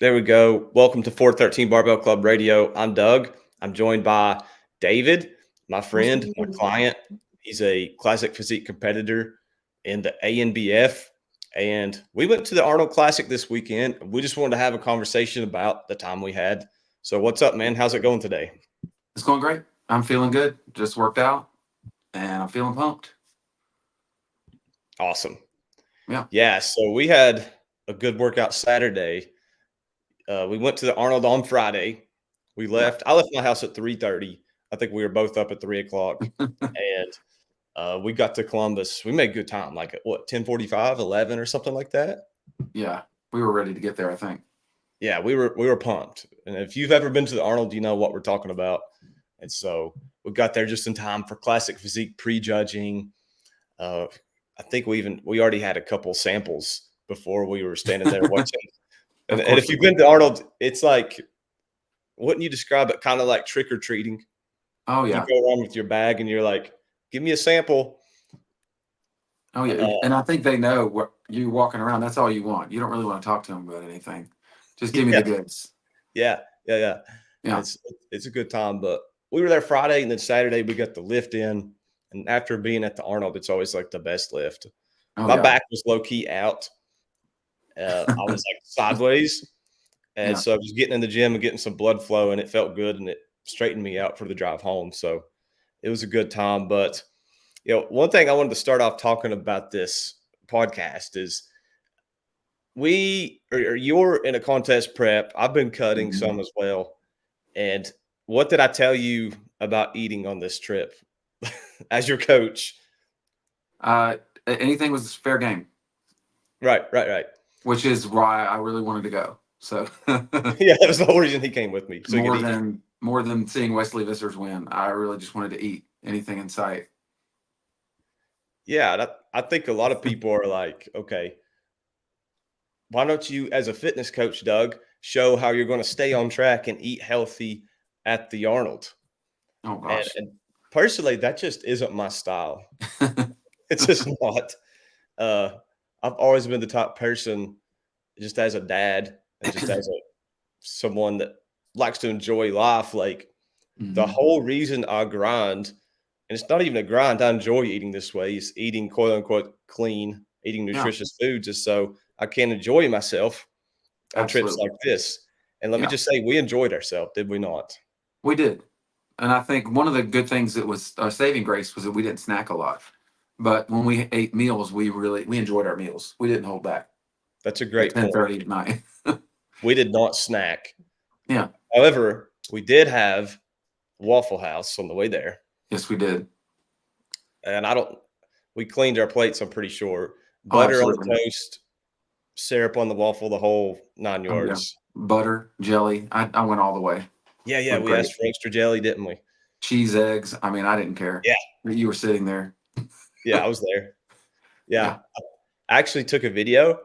There we go. Welcome to 413 Barbell Club Radio. I'm Doug. I'm joined by David, my friend, my client. He's a classic physique competitor in the ANBF. And we went to the Arnold Classic this weekend. We just wanted to have a conversation about the time we had. So, what's up, man? How's it going today? It's going great. I'm feeling good. Just worked out and I'm feeling pumped. Awesome. Yeah. Yeah. So, we had a good workout Saturday. We went to the Arnold on Friday. We Yeah. left. I left my house at 3:30. I think we were both up at 3 o'clock, and we got to Columbus. We made good time, like at what 10:45, 11, or something like that. Yeah. We were ready to get there, I think. Yeah, we were pumped. And if you've ever been to the Arnold, you know what we're talking about. And so we got there just in time for classic physique prejudging. Uh, I think we already had a couple samples before we were standing there watching. And, Of and course if we you've been did. to Arnold, it's like, wouldn't you describe it kind of like trick or treating? Oh You yeah. go around with your bag and you're like, "Give me a sample." Oh yeah. Uh, And I think they know what you walking around. That's all you want. You don't really want to talk to them about anything. Just give me yeah, the goods. yeah, yeah. Yeah. It's a good time, but we were there Friday and then Saturday we got the lift in, and after being at the Arnold, it's always like the best lift. Oh My yeah. back was low key out. I was like sideways, and Yeah. so I was getting in the gym and getting some blood flow, and it felt good, and it straightened me out for the drive home. So it was a good time. But one thing I wanted to start off talking about this podcast is or you're in a contest prep. I've been cutting Mhm. some as well. And what did I tell you about eating on this trip as your coach? Uh, Anything was fair game, Right, right, right. which is why I really wanted to go. So Yeah, that was the whole reason he came with me, so he could more eat. than more than seeing Wesley Vissers win, I really just wanted to eat anything in sight. Yeah, I think a lot of people are like, okay, why don't you, as a fitness coach, Doug, show how you're going to stay on track and eat healthy at the Arnold? Oh And, gosh. and personally, that just isn't my style. It's just not. Uh, I've always been the type person, just as a dad and just as a someone that likes to enjoy life. Like the Mhm. whole reason I grind, and it's not even a grind. I enjoy eating this way. Is eating quote unquote clean, eating Yeah, nutritious food, just so I can enjoy myself on trips absolutely. like this. And let me Yeah, just say, we enjoyed ourselves, did we not? we did. And I think one of the good things that was our saving grace was that we didn't snack a lot. But when we ate meals, we enjoyed our meals. We didn't hold back That's a at great ten point. thirty at night. We did not snack. Yeah, However, we did have Waffle House on the way there. yes, we did. And we cleaned our plates, I'm pretty sure. Oh, Butter on the absolutely. toast, syrup on the waffle, the whole 9 Oh yeah, yards. butter, jelly. I went all the way. Yeah, yeah, Went we great. asked for extra jelly, didn't we? Cheese, eggs. I mean, I didn't care. Yeah, You were sitting there. yeah, I was there. Yeah. Yeah. I actually took a video,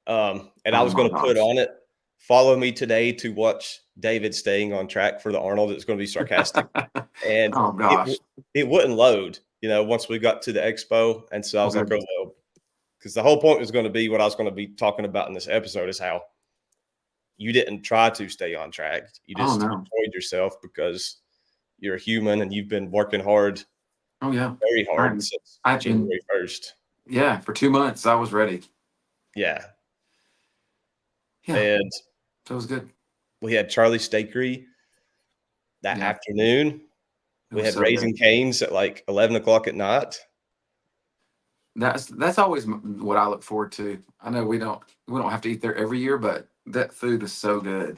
and I Oh was my gonna put gosh. on it, "Follow me today to watch David staying on track for the Arnold." It's gonna be sarcastic, and Oh gosh. it wouldn't load, once we got to the expo, and so I Oh was like, "Oh, goodness. well," because the whole point was gonna be what I was gonna be talking about in this episode is how you didn't try to stay on track. You Oh just no. enjoyed yourself because you're a human and you've been working hard, Oh yeah. very I hard since I've been January 1st. yeah for 2 months. I was ready. Yeah, Yeah. and So it was good. we had Charlie Steakery that Yeah. afternoon. It We was had so good. Raising Cane's at like 11 o'clock at night. That's always what I look forward to. I know we don't have to eat there every year, but that food is so good.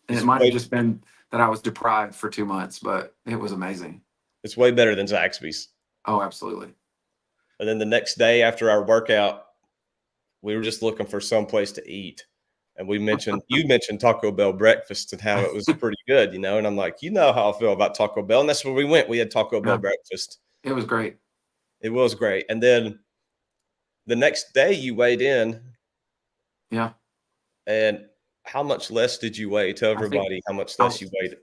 And it It's might have way just been that I was deprived for 2 months, but it was amazing. it's way better than Zaxby's. Oh, absolutely. And then the next day after our workout, we were just looking for some place to eat. And you mentioned Taco Bell breakfast and how it was pretty good, and I'm like, you know how I feel about Taco Bell. And that's where we went. We had Taco Bell Yeah, breakfast. it was great. It was great. And then the next day you weighed in, Yeah, and how much less did you weigh? Tell I think everybody how much I less you was weighed.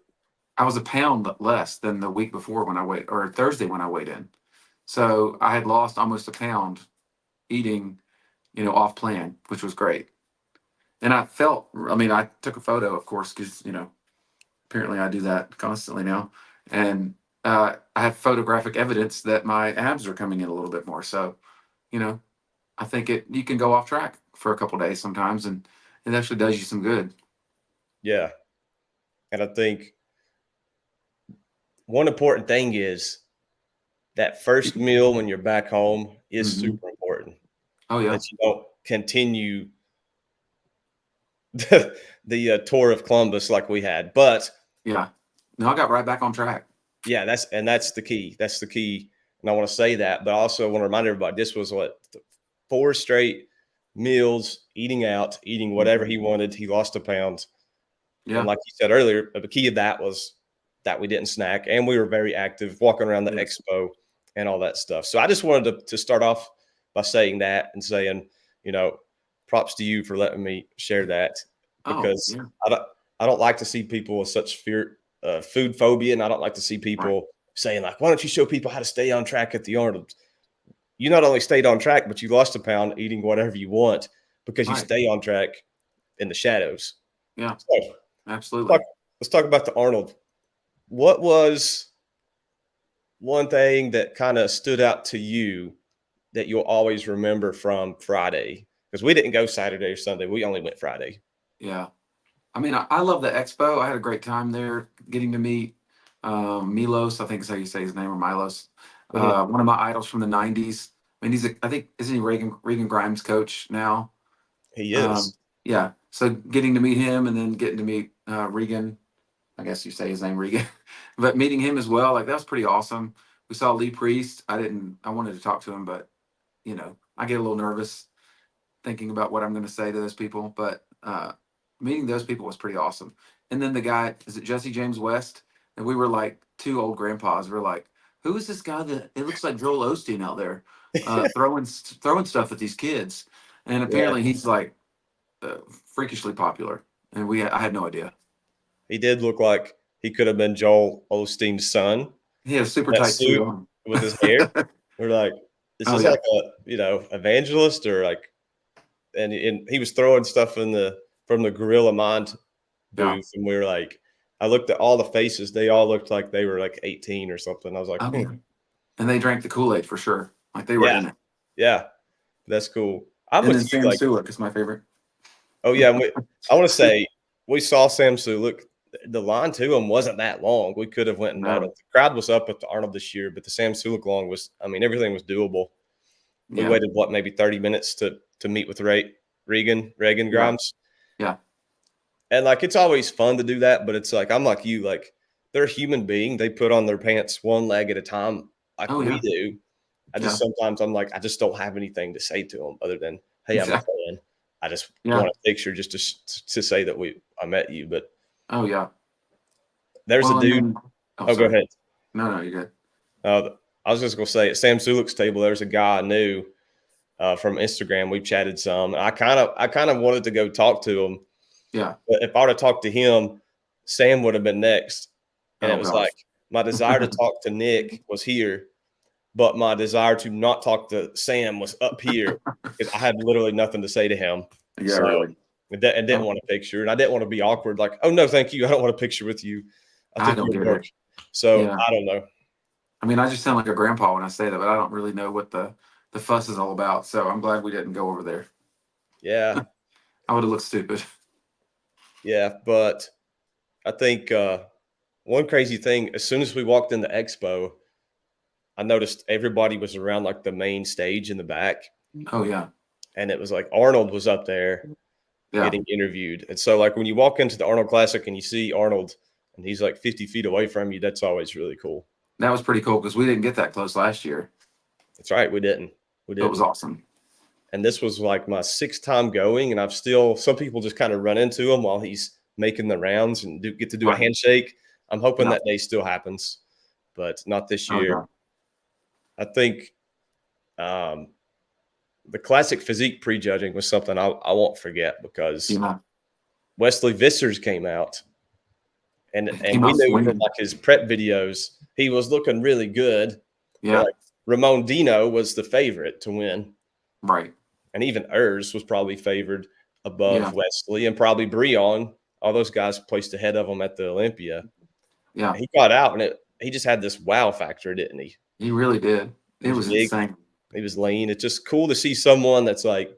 I was a pound less than the week before when I weighed, or Thursday when I weighed in. So I had lost almost a pound eating, off plan, which was great. And I took a photo, of course, because, apparently I do that constantly now. And I have photographic evidence that my abs are coming in a little bit more. So, you know, I think you can go off track for a couple days sometimes, and it actually does you some good. Yeah. And I think one important thing is that first meal when you're back home is Hmm. super important, Oh yeah, that you don't continue the tour of Columbus like we had. But yeah. No, I got right back on track. yeah, that's the key. That's the key. And I want to say that, but I also want to remind everybody this was what 4 straight meals, eating out, eating whatever Hmm. he wanted. He lost a pound. And Yeah. like you said earlier, the key of that was that we didn't snack and we were very active walking around the Yes. expo and all that stuff. So I just wanted to start off by saying that and saying, you know, props to you for letting me share that Oh because yeah. I don't like to see people with such fear, food phobia, and I don't like to see Right. people saying like, why don't you show people how to stay on track at the Arnold? You not only stayed on track, but you lost a pound eating whatever you want because you Right. stay on track in the shadows. Yeah. So talk, Absolutely. let's talk about the Arnold. What was one thing that kind of stood out to you that you'll always remember from Friday? Because we didn't go Saturday or Sunday. We only went Friday. Yeah. I mean, I love the expo. I had a great time there getting to meet Milos, I think is how you say his name, or Milos. Mhm. One of my idols from the '90s. I mean, I think, isn't he Regan Grimes' coach now? He Um, is. yeah. So getting to meet him and then getting to meet Regan, I guess you say his name Regan, but meeting him as well, like that was pretty awesome. We saw Lee Priest. I wanted to talk to him, but I get a little nervous thinking about what I'm going to say to those people. But meeting those people was pretty awesome. And then the guy, is it Jesse James West? And we were like two old grandpas. We're like, who is this guy that it looks like Joel Osteen out there throwing stuff at these kids? And Yeah, apparently he's like freakishly popular. And I had no idea. he did look like he could have been Joel Osteen's son. He had a super That tight suit suit on. with his hair. We're like, is Oh this yeah, like a evangelist or like? And he was throwing stuff from the Gorilla Mind yeah. booth, and we were like, I looked at all the faces; they all looked like they were like 18 or something. I was like, Oh yeah. And they drank the Kool-Aid for sure. Like they were yeah, in it. yeah, that's cool. I'm And with then you. Sam Like, Sulek is my favorite. oh yeah, I want to say we saw Sam Sulek. The line to him wasn't that long. We could have went and met him. No. The crowd was up at the Arnold this year, but the Sam Sulek long was. I mean, everything was doable. We Yeah. waited maybe 30 minutes to meet with Reagan Yeah. Grimes. Yeah. And like it's always fun to do that, but it's like I'm like you, like they're a human being. They put on their pants one leg at a time, like Oh we yeah. do. I just Yeah. sometimes I'm like I just don't have anything to say to them other than hey, I'm a Exactly. fan. I just Yeah. want a picture just to say that I met you. But Oh yeah. there's a Well, and dude. then Oh, go sorry. ahead. No, no, you're good. I was just gonna say at Sam Sulek's table, there's a guy I knew from Instagram. We chatted some. I kind of wanted to go talk to him. Yeah. But if I would have talked to him, Sam would have been next. And it Oh was gosh. like my desire to talk to Nick was here, but my desire to not talk to Sam was up here because I had literally nothing to say to him. Yeah, So really. and didn't want a picture, and I didn't want to be awkward. Like, oh no, thank you. I don't want a picture with you. I I think don't you're get a jerk. it. So Yeah. I don't know. I mean, I just sound like a grandpa when I say that, but I don't really know what the fuss is all about. So I'm glad we didn't go over there. Yeah, I would have looked stupid. yeah, but I think one crazy thing. As soon as we walked in the expo, I noticed everybody was around like the main stage in the back, Oh yeah. and it was like Arnold was up there Yeah. getting interviewed. And so, like when you walk into the Arnold Classic and you see Arnold, and he's like 50 feet away from you, that's always really cool. That was pretty cool because we didn't get that close last year. That's right. We didn't. We It was didn't. awesome. And this was like my sixth time going, and I've still some people just kind of run into him while he's making the rounds and get to do a Right. handshake. I'm hoping Yeah. that day still happens, but not this Oh year. yeah. I think um, the classic physique prejudging was something I won't forget because Yeah. Wesley Vissers came out, It and came we out knew from swinging. like his prep videos he was looking really good, but Yeah. like Ramon Dino was the favorite to win, Right. and even Urs was probably favored. above Yeah. Wesley and probably Breon. All those guys placed ahead of him at the Olympia. Yeah. He got out and he just had this wow factor, didn't he? He really did. He It was was big. insane. He was lean. It's just cool to see someone that's like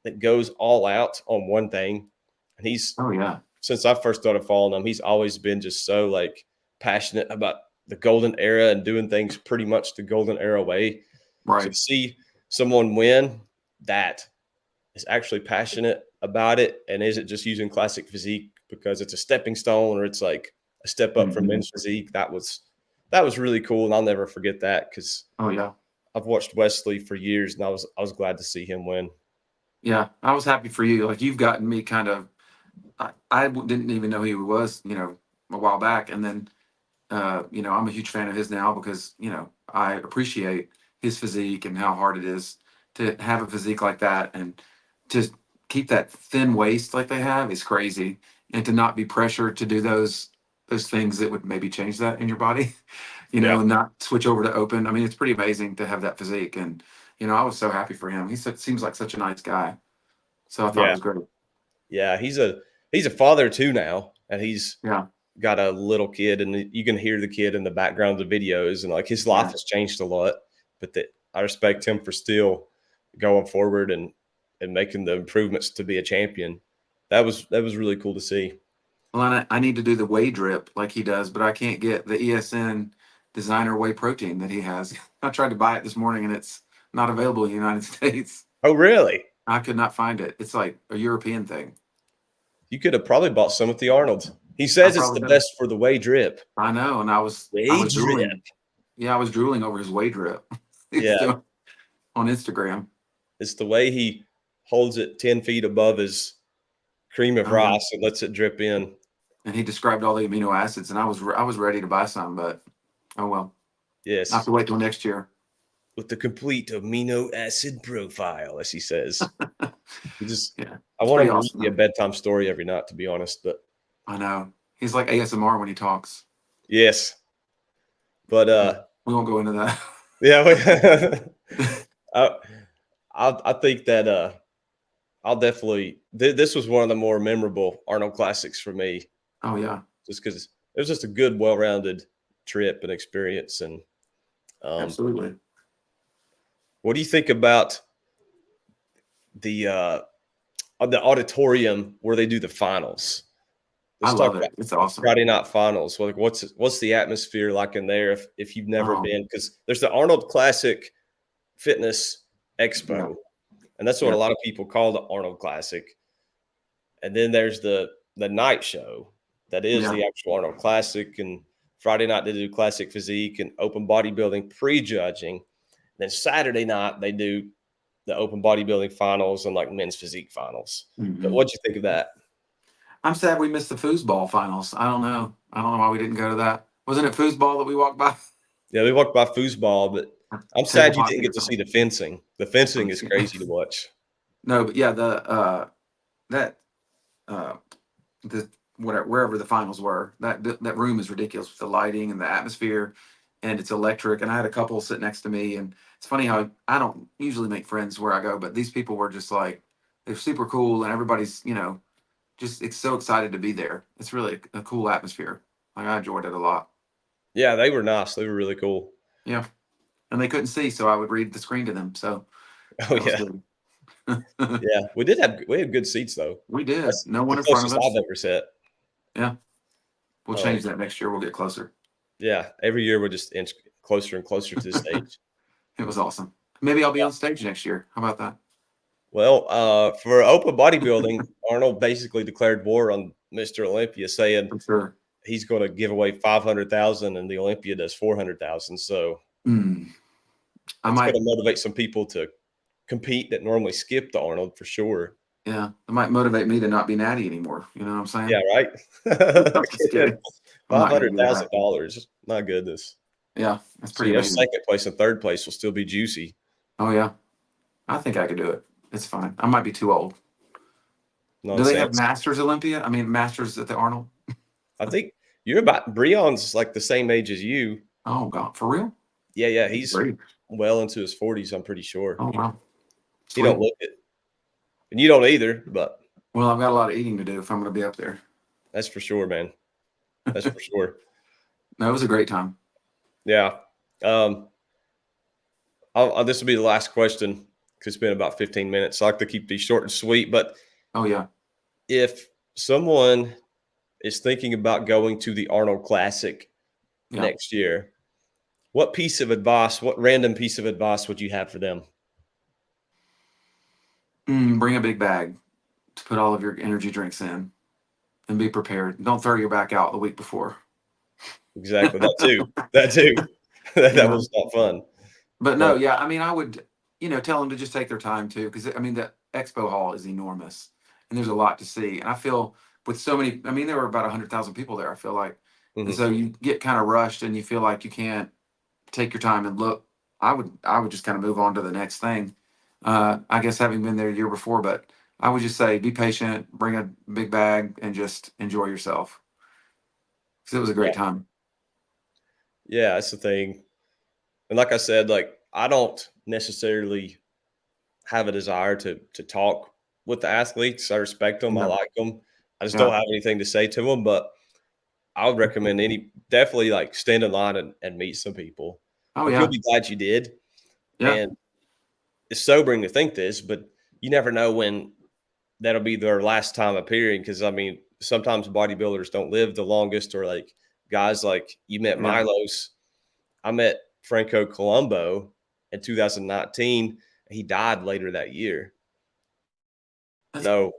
that goes all out on one thing. And he's Oh yeah. since I first started following him, he's always been just so like passionate about the golden era and doing things pretty much the golden era way. So Right. to see someone win that is actually passionate about it and isn't just using classic physique because it's a stepping stone or it's like a step up from Mhm. men's physique, that was really cool. And I'll never forget that because Oh yeah. I've watched Wesley for years and I was glad to see him win. Yeah. I was happy for you. Like you've gotten me kind of. Didn't even know who he was, a while back, and then I'm a huge fan of his now because I appreciate his physique and how hard it is to have a physique like that and to keep that thin waist like they have is crazy, and to not be pressured to do those things that would maybe change that in your body, Yeah. and not switch over to open. I mean, it's pretty amazing to have that physique, and I was so happy for him. Seems like such a nice guy, so I thought it Yeah. was great. Yeah. He's a father too now. And he's Yeah, got a little kid and you can hear the kid in the background of the videos and like his life yeah. has changed a lot. But that I respect him for still going forward and making the improvements to be a champion. That was really cool to see. Well, I need to do the whey drip like he does, but I can't get the ESN designer whey protein that he has. I tried to buy it this morning and it's not available in the United States. Oh, really? I could not find it. It's like a European thing. You could have probably bought some at the Arnold. He I says it's probably the could have. best for the whey drip. I know, and I Whey was drip. drooling. Yeah, I was drooling over his whey drip. He's Yeah. doing on Instagram. It's the way he holds it 10 feet above his cream of Oh yeah, rice and lets it drip in. and he described all the amino acids, and I was ready to buy some, but oh well. I have Yes. to wait till next year. With the complete amino acid profile, as he says. He just, Yeah, I it's want pretty him to read awesome me a though. bedtime story every night, to be honest. But I know. He's like ASMR when he talks. yes, but We won't go into that. yeah, I, I think that I'll definitely. This was one of the more memorable Arnold Classics for me, Oh yeah, just because it was just a good, well-rounded trip and experience. And absolutely. what do you think about the auditorium where they do the finals? I Let's talk love about it. It's the awesome. Friday night finals. Like, what's the atmosphere like in there if you've never Oh been? Because there's the Arnold Classic Fitness yeah, Expo, and that's what yeah, a lot of people call the Arnold Classic. And then there's the night show that is yeah. the actual Arnold Classic. And Friday night they do classic physique and open bodybuilding prejudging. Then Saturday night they do the open bodybuilding finals and like men's physique finals. But Hmm. what'd you think of that? I'm sad we missed the foosball finals. I don't know. I don't know why we didn't go to that. Wasn't it foosball that we walked by? Yeah, we walked by foosball, but Or I'm table sad you didn't hockey or get to see something? the fencing. The fencing is crazy to watch. No, but yeah, that uh the whatever wherever the finals were, that room is ridiculous with the lighting and the atmosphere, and it's electric. And I had a couple sit next to me, and it's funny how I don't usually make friends where I go, but these people were just like they're super cool, and everybody's just it's so excited to be there. It's really a cool atmosphere. Like I enjoyed it a lot. Yeah, they were nice. They were really cool. Yeah, and they couldn't see, so I would read the screen to them. So Oh that was yeah, good. yeah. We had good seats though. We did. That's No the one in front of closest I've us. ever sat. Yeah, we'll Um, change that next year. We'll get closer. yeah, every year we're just inch closer and closer to the stage. It was awesome. Maybe I'll be on stage next year. How about that? Well, for open bodybuilding, Arnold basically declared war on Mr. Olympia, saying For sure. he's going to give away 500,000, and the Olympia does 400,000. So Mm, I that's going might, to motivate some people to compete that normally skip the Arnold for sure. yeah, it might motivate me to not be natty anymore. You know what I'm Yeah, saying? right. I'm just Kid, kidding. I'm five not going hundred to do thousand that. dollars. My goodness. Yeah, that's So pretty amazing. second place and third place will still be juicy. Oh yeah, I think I could do it. It's fine. I might be too old. Do they have Nonsense. Masters Olympia? I mean, Masters at the Arnold? I think you're about Breon's like the same age as you. Oh God, for real? Yeah, yeah. That's He's great. well into his 40s. I'm pretty sure. Oh wow, He don't sweet. look it. And you don't either, but Well, I've got a lot of eating to do if I'm going to be up there. that's for sure, man. That's for sure. No, it was a great time. Yeah. This will be the last question because it's been about 15 minutes. So I like to keep these short and sweet. But Oh yeah. if someone is thinking about going to the Arnold Classic Yeah. next year, what random piece of advice would you have for them? Bring a big bag to put all of your energy drinks in and be prepared. Don't throw your back out the week before. Exactly. That too. That too. That Yeah. was not fun. But no, But yeah, I mean, I would, tell them to just take their time too, because I mean, the expo hall is enormous and there's a lot to see. And I feel with so many, I mean, there were about 100,000 people there, I feel like. And mhm. so you get kind of rushed and you feel like you can't take your time and look. I would just kind of move on to the next thing. I guess having been there a year before, but I would just say be patient, bring a big bag, and just enjoy yourself because it was a Yeah. great time. Yeah, that's the thing. And like I said, like I don't necessarily have a desire to talk with the athletes. I respect them. I Yeah, like them. I just don't yeah. have anything to say to them. But I would recommend definitely like stand in line and meet some people. Oh Like you'll yeah, be glad you did. yeah, And it's sobering to think this, but you never know when that'll be their last time appearing. Because I mean, sometimes bodybuilders don't live the longest, or like guys like you met yeah. Milos. I met Franco Colombo in 2019. He died later that year. That's Know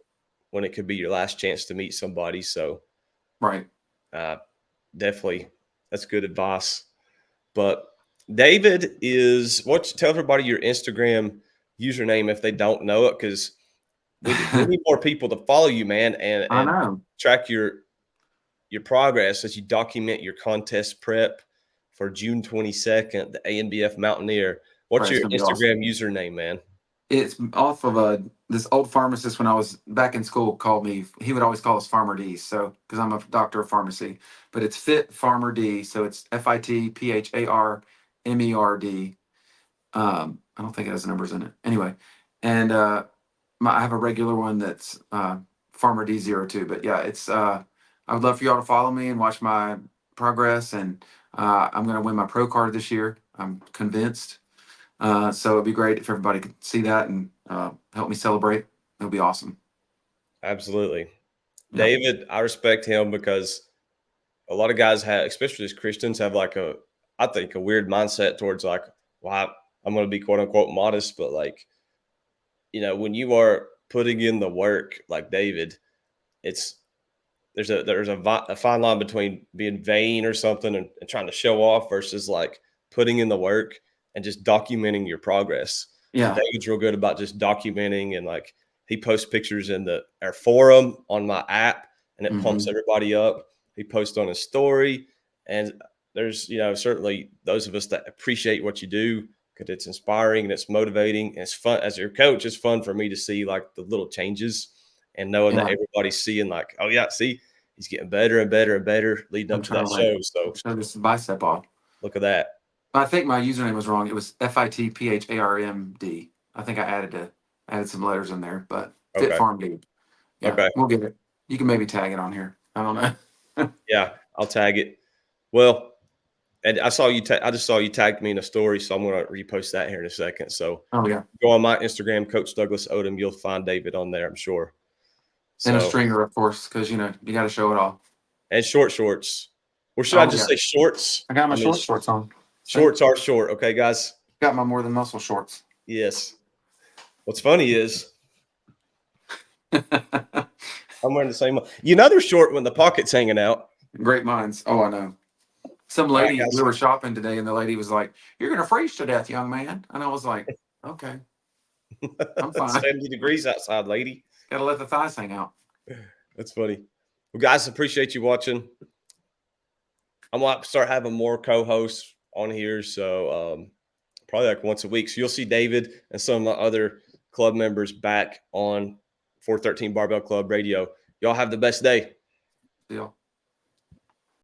when it could be your last chance to meet somebody. So right. uh, definitely, that's good advice. But David tell everybody your Instagram username if they don't know it, because we need more people to follow you, man, I and know. track your progress as you document your contest prep for June 22nd, the ANBF Mountaineer. What's Right, it's your gonna be awesome. Instagram username, man? It's off of this old pharmacist when I was back in school called me. He would always call us Farmer D. So because I'm a doctor of pharmacy, but it's Fit Farmer D. So it's FITPHARMERD. I don't think it has numbers in it. Anyway, and I have a regular one that's Farmer D02. But yeah, it's I would love for y'all to follow me and watch my progress. And I'm gonna win my pro card this year. I'm convinced. So it'd be great if everybody could see that and help me celebrate. It'll be awesome. Absolutely. Yeah. David, I respect him because a lot of guys have, especially as Christians, have like I think, a weird mindset towards like, well, I'm going to be quote unquote modest, but like, when you are putting in the work like David, it's a fine line between being vain or something and trying to show off versus like putting in the work and just documenting your progress. And Yeah. David's real good about just documenting, and like he posts pictures in our forum on my app, and it pumps Hmm. everybody up. He posts on his story, and there's certainly those of us that appreciate what you do because it's inspiring and it's motivating and it's fun. As your coach, it's fun for me to see like the little changes and knowing that Yeah. everybody's seeing like, oh yeah, see, he's getting better and better and better leading I'm up to trying that to like show. So show this bicep off. look at that. I think my username was wrong. It was FITPHARMD. I think I added some letters in there, but Fit Okay. Farm D. Yeah, Okay. we'll get it. You can maybe tag it on here. I don't know. Yeah, I'll tag it. Well, and I saw you. I just saw you tagged me in a story, so I'm going to repost that here in a second. So Oh yeah, go on my Instagram, Coach Douglas Odom. You'll find David on there, I'm sure. and a So stringer, of course, because you got to show it all. and short shorts, or should I Oh just yeah, say shorts? I got my I mean, short shorts on. See, shorts are short. Okay, guys. got my more than muscle shorts. Yes. What's funny is I'm wearing the same one. They're short when the pocket's hanging out. Great minds. Oh, I know. Some All right, lady, we guys. were shopping today, and the lady was like, "You're gonna freeze to death, young man." And I was like, "Okay, I'm It's fine. 70 degrees outside, lady. Gotta let the thighs hang out." That's funny. Well, guys, appreciate you watching. I'm going to start having more co-hosts on here, so probably like once a week. So you'll see David and some of the other club members back on 413 Barbell Club Radio. Y'all have the best day. Deal.